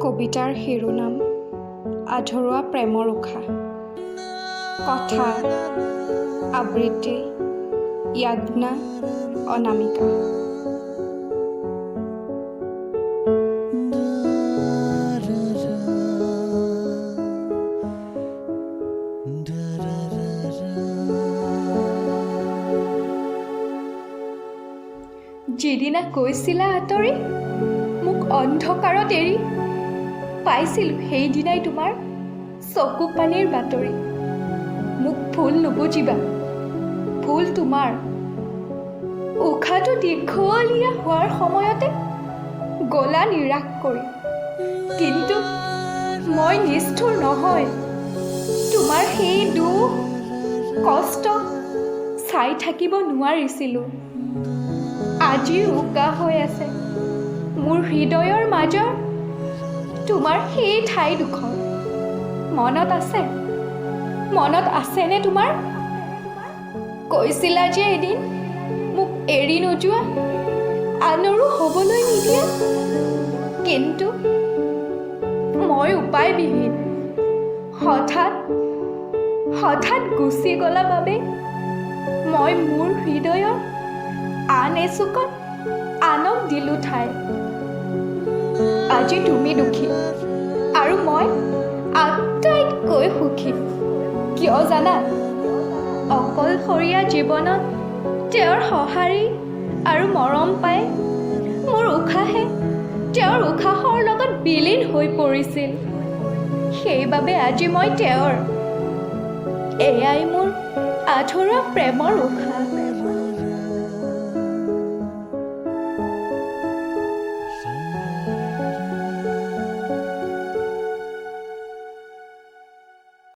কবিতাৰ শিৰোনাম আধৰুৱা প্ৰেমৰ উশাহ। কথা আবৃত্তি য়াজ্ঞা অনামিকা। যিদিনা কৈছিলা আঁতৰি মোক অন্ধকাৰত এৰি, পাইছিলোঁ সেইদিনাই তোমাৰ চকু পানীৰ বাতৰি। মোক ভুল নুবুজিবা, ভুল তোমাৰ। উশাহটো দীঘলীয়া হোৱাৰ সময়তে গলা নিৰাশ কৰি, কিন্তু মই নিষ্ঠুৰ নহয়। তোমাৰ সেই দুখ কষ্ট চাই থাকিব নোৱাৰিছিলোঁ। আজি উকা হৈ আছে মোৰ হৃদয়ৰ মাজৰ তোমাৰ সেই ঠাইডোখৰ। মনত আছেনে তোমাৰ? কৈছিলা যে এদিন মোক এৰি নোযোৱা, আনৰো হ'বলৈ নিদিয়া। কিন্তু মই উপায়বিহীন। হঠাৎ গুচি গলা বাবে মই মোৰ হৃদয়ৰ আন এচুকত আনক দিলোঁ ঠাই। আজি তুমি দুখী আৰু মই আটাইতকৈ সুখী। কিয় জানা? অকলশৰীয়া জীৱনত তেওঁৰ সঁহাৰি আৰু মৰম পাই মোৰ উশাহে তেওঁৰ উশাহৰ লগত বিলীন হৈ পৰিছিল। সেইবাবে আজি মই তেওঁৰ। এয়াই মোৰ আধৰুৱা প্ৰেমৰ উশাহ।